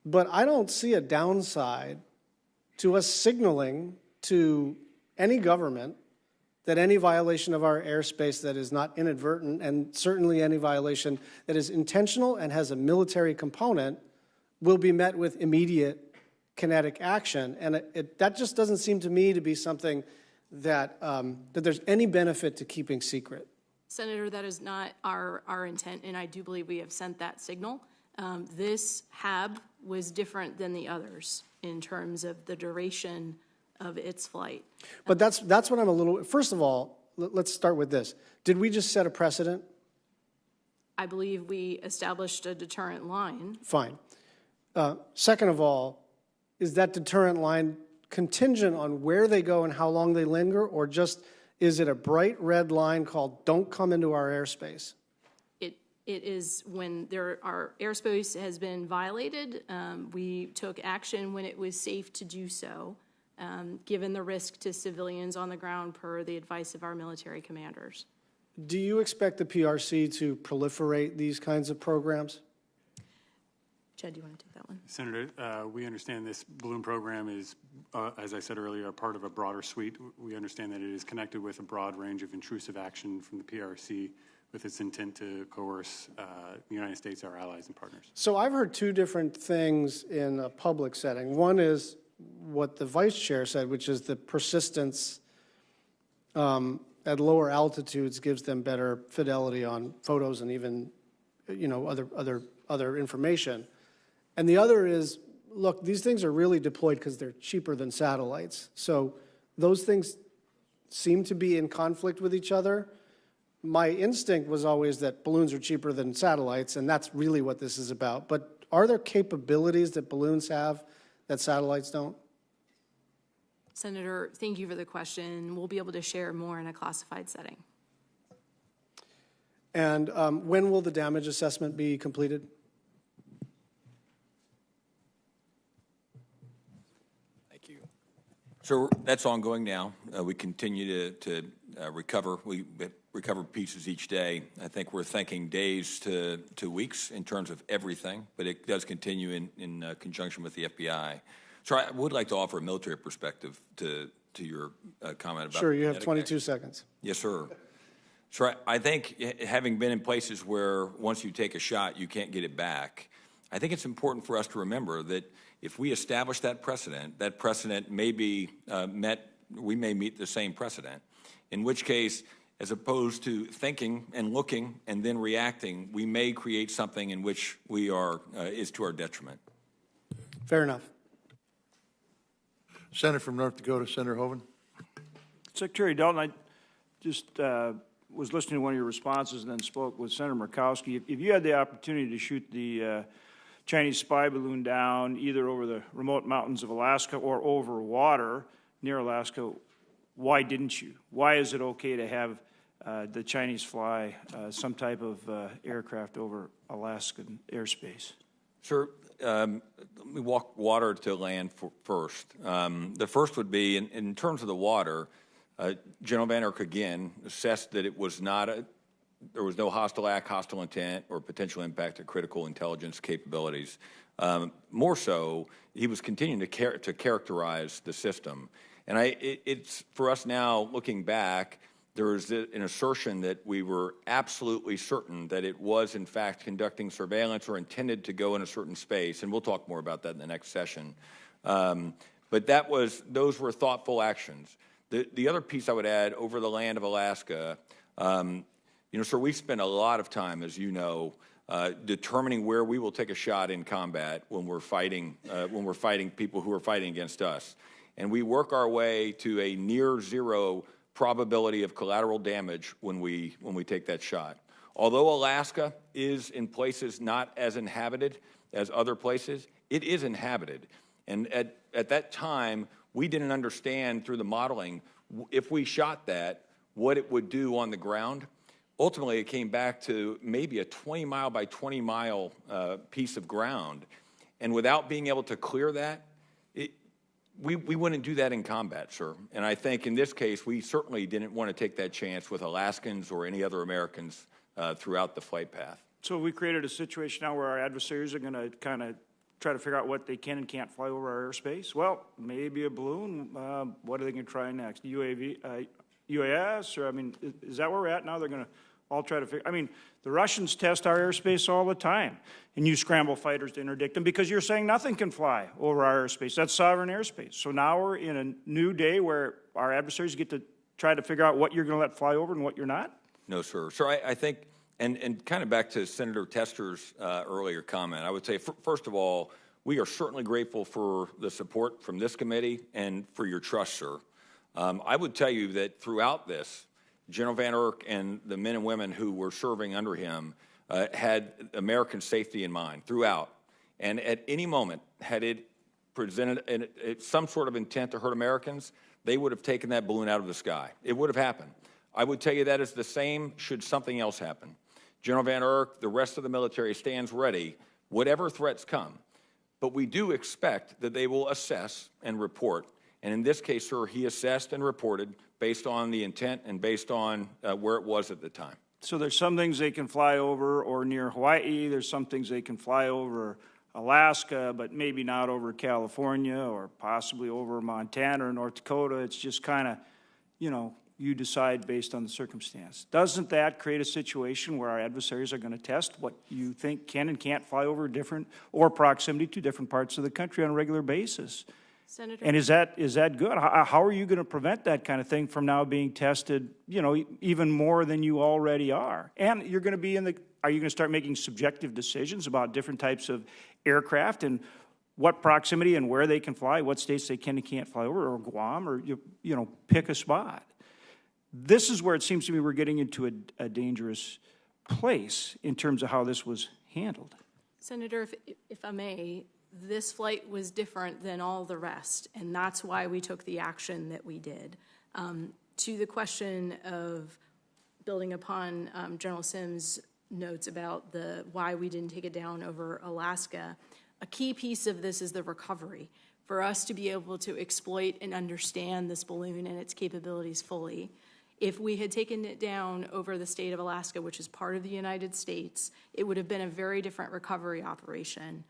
but I don't see a downside to us signaling to any government that any violation of our airspace that is not inadvertent, and certainly any violation that is intentional and has a military component, will be met with immediate kinetic action. And that just doesn't seem to me to be something that, that there's any benefit to keeping secret. Senator, that is not our intent, and I do believe we have sent that signal. This HAB was different than the others in terms of the duration of its flight. But that's what I'm a little, first of all, let's start with this. Did we just set a precedent? I believe we established a deterrent line. Fine. Second of all, is that deterrent line contingent on where they go and how long they linger, or just is it a bright red line called don't come into our airspace? It is when our airspace has been violated, we took action when it was safe to do so, given the risk to civilians on the ground per the advice of our military commanders. Do you expect the PRC to proliferate these kinds of programs? Chad, do you want to take that one? Senator, we understand this balloon program is, as I said earlier, a part of a broader suite. We understand that it is connected with a broad range of intrusive action from the PRC with its intent to coerce the United States, our allies and partners. So I've heard two different things in a public setting. One is what the vice chair said, which is the persistence at lower altitudes gives them better fidelity on photos and even, you know, other information. And the other is, look, these things are really deployed because they're cheaper than satellites. So those things seem to be in conflict with each other. My instinct was always that balloons are cheaper than satellites, and that's really what this is about. But are there capabilities that balloons have that satellites don't? Senator, thank you for the question. We'll be able to share more in a classified setting. And when will the damage assessment be completed? Thank you. So that's ongoing now. We continue to recover. We recover pieces each day. I think we're thinking days to weeks in terms of everything, but it does continue in conjunction with the FBI. So I would like to offer a military perspective to your comment about. Sure, you have 22 seconds. Yes, sir. So I think, having been in places where once you take a shot, you can't get it back, I think it's important for us to remember that if we establish that precedent may be met, we may meet the same precedent, in which case, as opposed to thinking and looking and then reacting, we may create something in which we are, is to our detriment. Fair enough. Senator from North Dakota, Senator Hoeven. Secretary Dalton, I just was listening to one of your responses and then spoke with Senator Murkowski. If you had the opportunity to shoot the Chinese spy balloon down either over the remote mountains of Alaska or over water near Alaska, why didn't you? Why is it okay to have the Chinese fly some type of aircraft over Alaskan airspace? Sir, let me walk water to land first. The first would be, in terms of the water, General Van Erck again assessed that it was not there was no hostile act, hostile intent, or potential impact to critical intelligence capabilities. More so, he was continuing to characterize the system. And it's for us now, looking back, there is an assertion that we were absolutely certain that it was, in fact, conducting surveillance or intended to go in a certain space, and we'll talk more about that in the next session. But those were thoughtful actions. The other piece I would add, over the land of Alaska, sir, we spend a lot of time, as you know, determining where we will take a shot in combat when we're fighting people who are fighting against us, and we work our way to a near zero probability of collateral damage when we take that shot. Although Alaska is in places not as inhabited as other places, it is inhabited. And at that time, we didn't understand through the modeling, if we shot that, what it would do on the ground. Ultimately, it came back to maybe a 20-mile by 20-mile piece of ground. And without being able to clear that, we wouldn't do that in combat, sir. And I think in this case, we certainly didn't want to take that chance with Alaskans or any other Americans throughout the flight path. So we created a situation now where our adversaries are going to kind of try to figure out what they can and can't fly over our airspace. Well, maybe a balloon. What are they going to try next? UAV, UAS? Or, I mean, is that where we're at now? They're going to all try to figure. I mean, the Russians test our airspace all the time, and you scramble fighters to interdict them because you're saying nothing can fly over our airspace. That's sovereign airspace. So now we're in a new day where our adversaries get to try to figure out what you're going to let fly over and what you're not? No, sir. Sir, I think, and kind of back to Senator Tester's earlier comment, I would say, first of all, we are certainly grateful for the support from this committee and for your trust, sir. I would tell you that throughout this, General Van Erck and the men and women who were serving under him had American safety in mind throughout. And at any moment, had it presented some sort of intent to hurt Americans, they would have taken that balloon out of the sky. It would have happened. I would tell you that is the same should something else happen. General Van Erck, the rest of the military stands ready, whatever threats come. But we do expect that they will assess and report. And in this case, sir, he assessed and reported based on the intent and based on where it was at the time. So there's some things they can fly over or near Hawaii. There's some things they can fly over Alaska, but maybe not over California or possibly over Montana or North Dakota. It's just kind of, you decide based on the circumstance. Doesn't that create a situation where our adversaries are going to test what you think can and can't fly over different or proximity to different parts of the country on a regular basis? Senator? And is that good? How are you going to prevent that kind of thing from now being tested, even more than you already are? And you're going to be are you going to start making subjective decisions about different types of aircraft and what proximity and where they can fly, what states they can and can't fly over, or Guam, or, pick a spot? This is where it seems to me we're getting into a dangerous place in terms of how this was handled. Senator, if I may, this flight was different than all the rest, and that's why we took the action that we did. To the question of building upon General Sims' notes about why we didn't take it down over Alaska, a key piece of this is the recovery. For us to be able to exploit and understand this balloon and its capabilities fully, if we had taken it down over the state of Alaska, which is part of the United States, it would have been a very different recovery operation.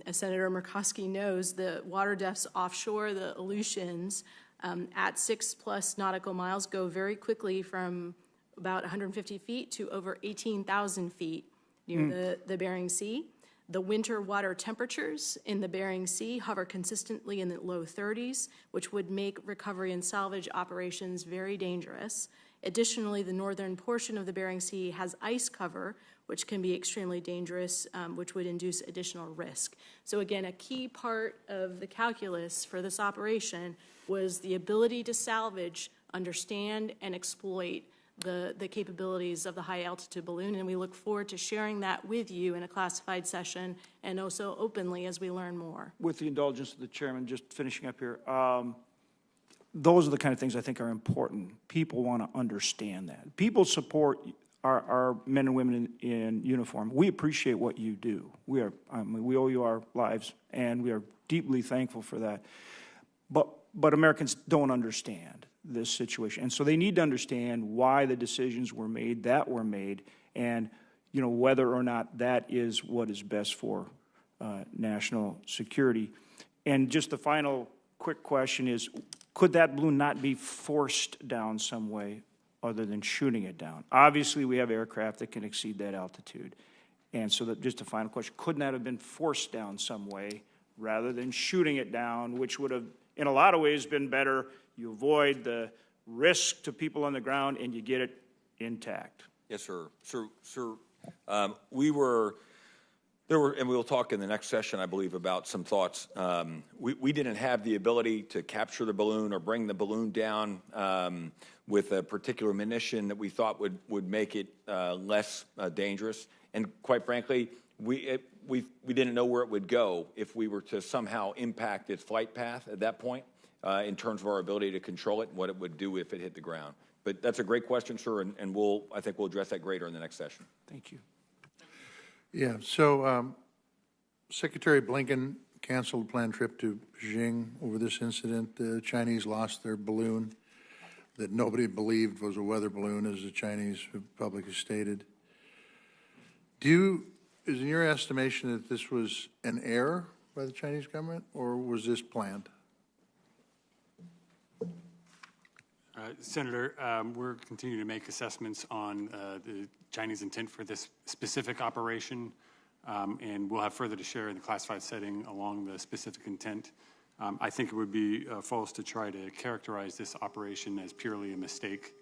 As Senator Murkowski knows, the water depths offshore, the Aleutians, at 6+ nautical miles go very quickly from about 150 feet to over 18,000 feet near the Bering Sea. The winter water temperatures in the Bering Sea hover consistently in the low 30s, which would make recovery and salvage operations very dangerous. Additionally, the northern portion of the Bering Sea has ice cover, which can be extremely dangerous, which would induce additional risk. So again, a key part of the calculus for this operation was the ability to salvage, understand, and exploit the capabilities of the high-altitude balloon, and we look forward to sharing that with you in a classified session and also openly as we learn more. With the indulgence of the chairman, just finishing up here, those are the kind of things I think are important. People want to understand that. People support our men and women in uniform. We appreciate what you do. We owe you our lives, and we are deeply thankful for that. But Americans don't understand this situation, and so they need to understand why the decisions were made that were made, and whether or not that is what is best for national security. And just the final quick question is, could that balloon not be forced down some way other than shooting it down? Obviously, we have aircraft that can exceed that altitude, and so just a final question: couldn't that have been forced down some way rather than shooting it down, which would have, in a lot of ways, been better? You avoid the risk to people on the ground, and you get it intact. Yes, sir. Sir, and we'll talk in the next session, I believe, about some thoughts. We didn't have the ability to capture the balloon or bring the balloon down with a particular munition that we thought would make it less dangerous. And quite frankly, we didn't know where it would go if we were to somehow impact its flight path at that point. In terms of our ability to control it and what it would do if it hit the ground. But that's a great question, sir, and I think we'll address that greater in the next session. Thank you. Yeah, so Secretary Blinken canceled a planned trip to Beijing over this incident. The Chinese lost their balloon that nobody believed was a weather balloon, as the Chinese public has stated. Is in your estimation that this was an error by the Chinese government, or was this planned? Senator, we're continuing to make assessments on the Chinese intent for this specific operation, and we'll have further to share in the classified setting along the specific intent. I think it would be false to try to characterize this operation as purely a mistake.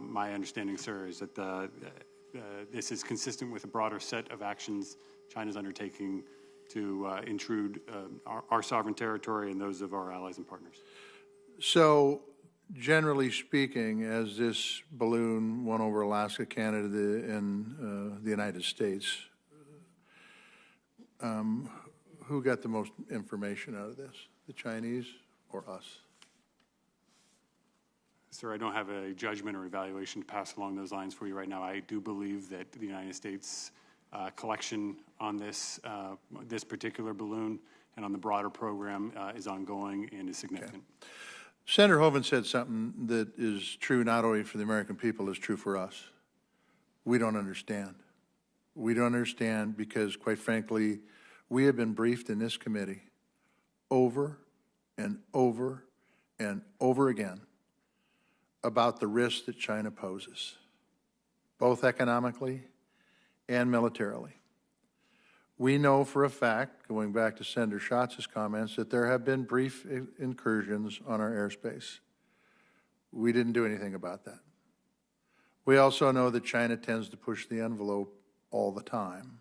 My understanding, sir, is that this is consistent with a broader set of actions China's undertaking to intrude our sovereign territory and those of our allies and partners. So, generally speaking, as this balloon went over Alaska, Canada, and the United States, who got the most information out of this, the Chinese or us? Sir, I don't have a judgment or evaluation to pass along those lines for you right now. I do believe that the United States collection on this particular balloon and on the broader program is ongoing and is significant. Okay. Senator Hoeven said something that is true not only for the American people, it's true for us. We don't understand. We don't understand because, quite frankly, we have been briefed in this committee over and over and over again about the risks that China poses, both economically and militarily. We know for a fact, going back to Senator Schatz's comments, that there have been brief incursions on our airspace. We didn't do anything about that. We also know that China tends to push the envelope all the time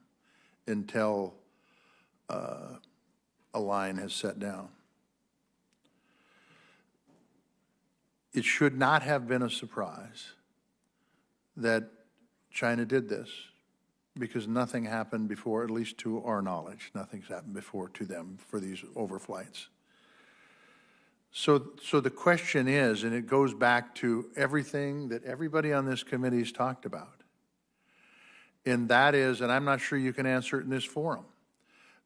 until a line has set down. It should not have been a surprise that China did this, because nothing happened before, at least to our knowledge. Nothing's happened before to them for these overflights. So the question is, and it goes back to everything that everybody on this committee has talked about, and that is, and I'm not sure you can answer it in this forum,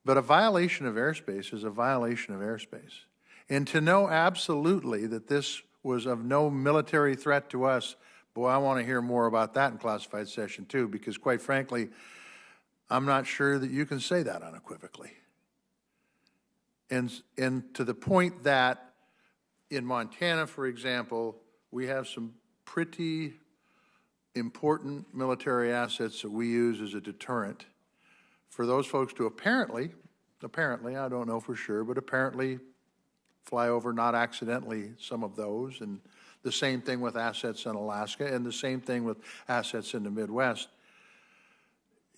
but a violation of airspace is a violation of airspace. And to know absolutely that this was of no military threat to us, boy, I want to hear more about that in classified session too, because quite frankly, I'm not sure that you can say that unequivocally. And to the point that in Montana, for example, we have some pretty important military assets that we use as a deterrent for those folks to apparently, I don't know for sure, but apparently fly over, not accidentally, some of those. And the same thing with assets in Alaska, and the same thing with assets in the Midwest.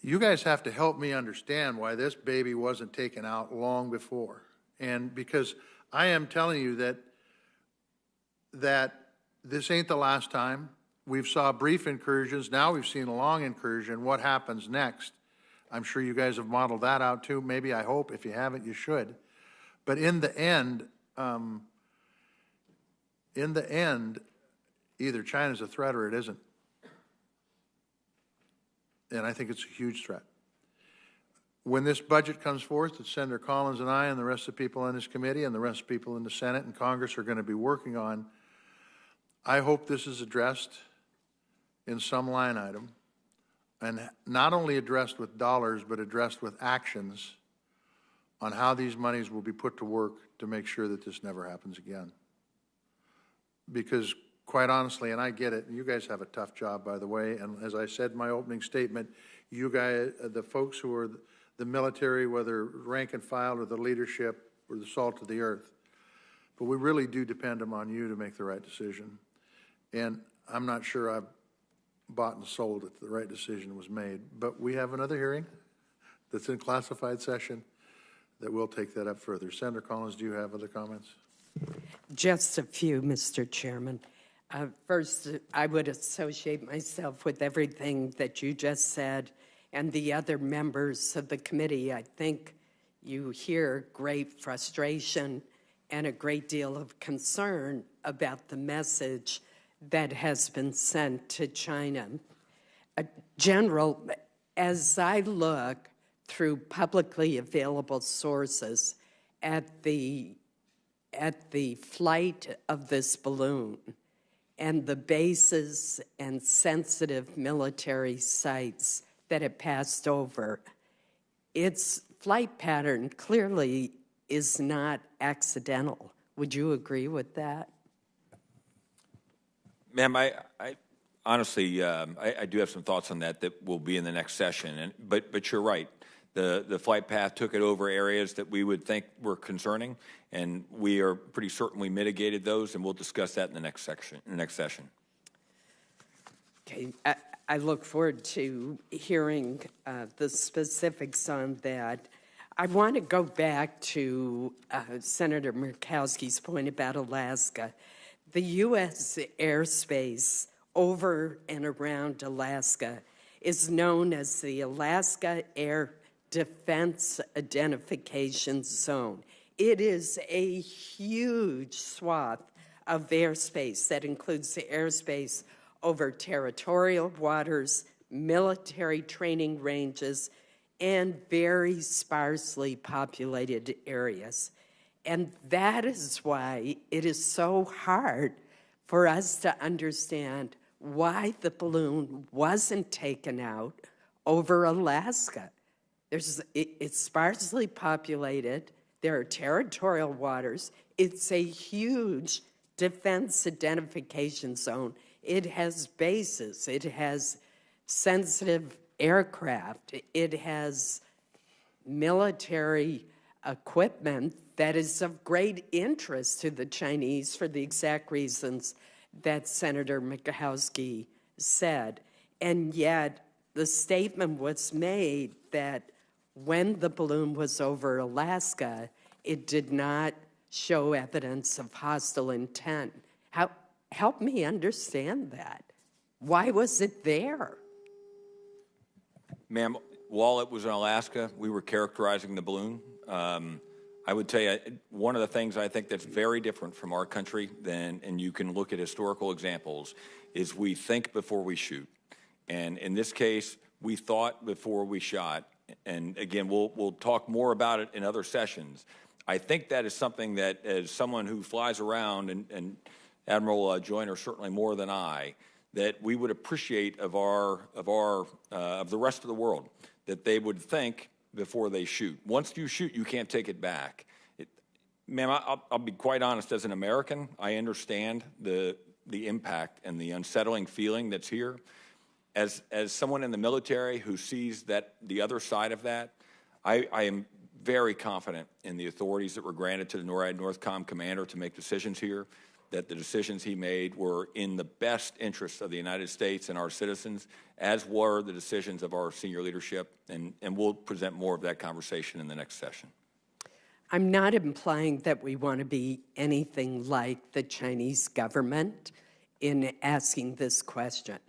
You guys have to help me understand why this baby wasn't taken out long before. And because I am telling you that this ain't the last time. We've saw brief incursions. Now we've seen a long incursion. What happens next? I'm sure you guys have modeled that out too. Maybe, I hope. If you haven't, you should. But in the end, either China's a threat or it isn't. And I think it's a huge threat. When this budget comes forth that Senator Collins and I and the rest of the people on this committee and the rest of the people in the Senate and Congress are going to be working on, I hope this is addressed in some line item, and not only addressed with dollars, but addressed with actions on how these monies will be put to work to make sure that this never happens again. Because quite honestly, and I get it, you guys have a tough job, by the way, and as I said in my opening statement, you guys, the folks who are the military, whether rank and file or the leadership or the salt of the earth, but we really do depend upon you to make the right decision. And I'm not sure I've bought and sold that the right decision was made, but we have another hearing that's in classified session that will take that up further. Senator Collins, do you have other comments? Just a few, Mr. Chairman. First, I would associate myself with everything that you just said and the other members of the committee. I think you hear great frustration and a great deal of concern about the message that has been sent to China. General, as I look through publicly available sources at the flight of this balloon and the bases and sensitive military sites that it passed over, its flight pattern clearly is not accidental. Would you agree with that? Ma'am, I honestly, I do have some thoughts on that will be in the next session. But you're right. The flight path took it over areas that we would think were concerning, and we are pretty certain we mitigated those, and we'll discuss that in the next session. Okay, I look forward to hearing the specifics on that. I want to go back to Senator Murkowski's point about Alaska. The U.S. airspace over and around Alaska is known as the Alaska Air Defense Identification Zone. It is a huge swath of airspace that includes the airspace over territorial waters, military training ranges, and very sparsely populated areas. And that is why it is so hard for us to understand why the balloon wasn't taken out over Alaska. It's sparsely populated. There are territorial waters. It's a huge defense identification zone. It has bases. It has sensitive aircraft. It has military equipment that is of great interest to the Chinese for the exact reasons that Senator Murkowski said. And yet the statement was made that when the balloon was over Alaska, it did not show evidence of hostile intent. Help me understand that. Why was it there? Ma'am, while it was in Alaska, we were characterizing the balloon. I would tell you, one of the things I think that's very different from our country than, and you can look at historical examples, is we think before we shoot. And in this case, we thought before we shot. And again, we'll talk more about it in other sessions. I think that is something that, as someone who flies around, and Admiral Joyner certainly more than I, that we would appreciate of the rest of the world, that they would think before they shoot. Once you shoot, you can't take it back. Ma'am, I'll be quite honest. As an American, I understand the impact and the unsettling feeling that's here. As someone in the military who sees that the other side of that, I am very confident in the authorities that were granted to the NORAD NORTHCOM commander to make decisions here, that the decisions he made were in the best interest of the United States and our citizens, as were the decisions of our senior leadership, and we'll present more of that conversation in the next session. I'm not implying that we want to be anything like the Chinese government in asking this question.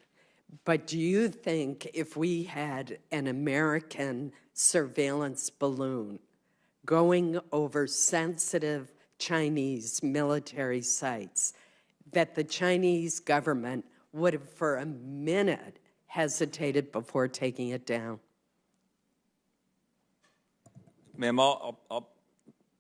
But do you think if we had an American surveillance balloon going over sensitive Chinese military sites, that the Chinese government would have for a minute hesitated before taking it down? Ma'am, I'll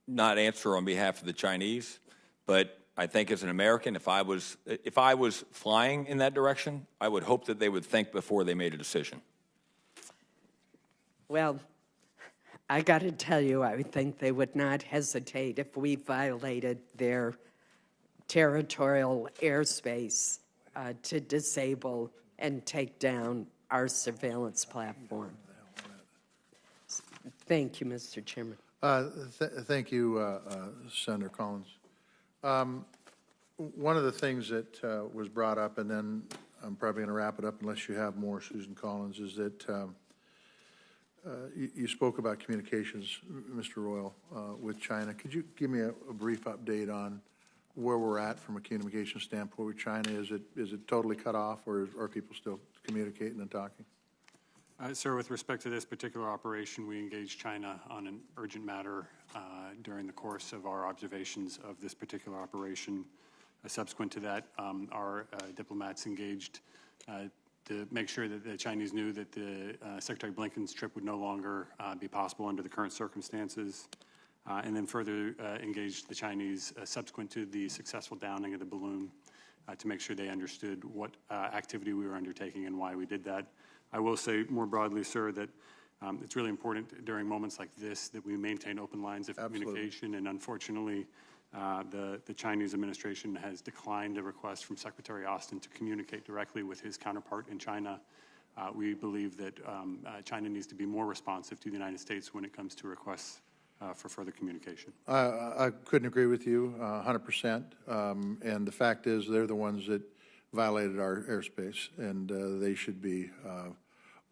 not answer on behalf of the Chinese, but I think as an American, if I was flying in that direction, I would hope that they would think before they made a decision. Well, I got to tell you, I would think they would not hesitate if we violated their territorial airspace to disable and take down our surveillance platform. Thank you, Mr. Chairman. Thank you, Senator Collins. One of the things that was brought up, and then I'm probably going to wrap it up unless you have more, Susan Collins, is that you spoke about communications, Mr. Royal, with China. Could you give me a brief update on where we're at from a communication standpoint with China? Is it totally cut off, or are people still communicating and talking? Sir, with respect to this particular operation, we engaged China on an urgent matter during the course of our observations of this particular operation. Subsequent to that, our diplomats engaged to make sure that the Chinese knew that the Secretary Blinken's trip would no longer be possible under the current circumstances, and then further engaged the Chinese subsequent to the successful downing of the balloon to make sure they understood what activity we were undertaking and why we did that. I will say more broadly, sir, that it's really important during moments like this that we maintain open lines of communication, and unfortunately, the Chinese administration has declined a request from Secretary Austin to communicate directly with his counterpart in China. We believe that China needs to be more responsive to the United States when it comes to requests for further communication. I couldn't agree with you 100%. And the fact is they're the ones that violated our airspace, and they should be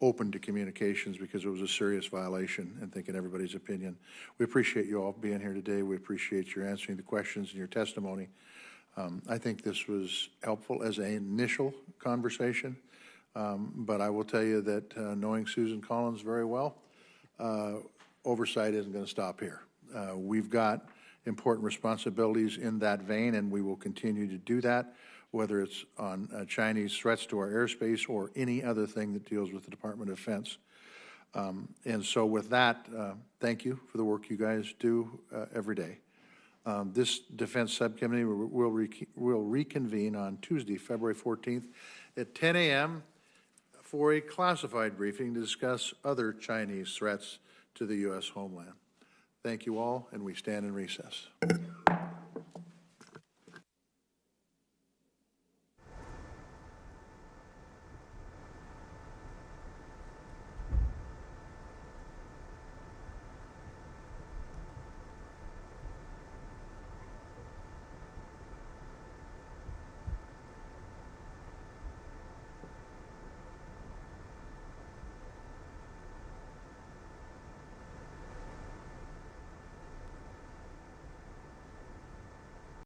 open to communications because it was a serious violation, and thinking everybody's opinion. We appreciate you all being here today. We appreciate your answering the questions and your testimony. I think this was helpful as an initial conversation, but I will tell you that knowing Susan Collins very well, oversight isn't going to stop here. We've got important responsibilities in that vein, and we will continue to do that, whether it's on Chinese threats to our airspace or any other thing that deals with the Department of Defense. And so with that, thank you for the work you guys do every day. This Defense Subcommittee will reconvene on Tuesday, February 14th at 10 a.m. for a classified briefing to discuss other Chinese threats to the U.S. homeland. Thank you all, and we stand in recess.